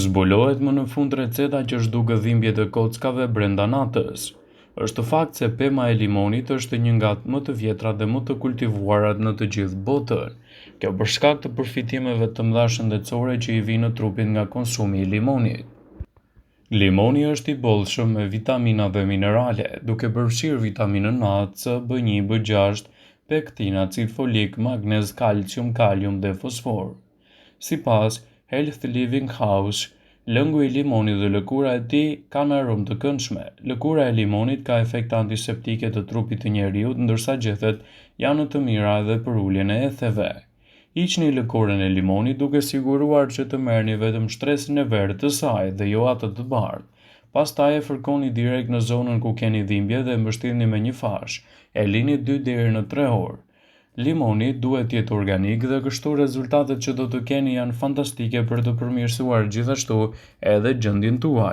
Zbulohet më në fund receta që shduke dhimbje të kockave brenda natës. Është fakt se pema e limonit është një nga më të vjetrat dhe më të kultivuarat në të gjithë botën. Kjo për shkak të përfitimeve të mëdha shëndetësore që i vijnë trupit nga konsumi i limonit. Limoni është i bollshëm me vitamina dhe minerale, duke përfshirë vitaminën A, C, B1, B6, pektin, acid folik, magnez, kalcium, kalium dhe fosfor. Sipas Health Living House, lëngu i limonit dhe lëkura e tij kanë aromë të këndshme. Lëkura e limonit ka efekte antiseptike të trupit të njeriut, ndërsa gjethet janë të mira edhe për uljen e etheve. Hiqni lëkurën e limonit duke siguruar që të merrni vetëm shtresën e verdhë të saj dhe jo atë të bardhë. Pastaj e fërkoni direkt në zonën ku keni dhimbje dhe mbështjellni me një fash. E lini 2 deri në 3 orë. Limoni duhet të jetë organik dhe kështu rezultatet që do të keni janë fantastike për të përmirësuar gjithashtu edhe gjendjen tuaj.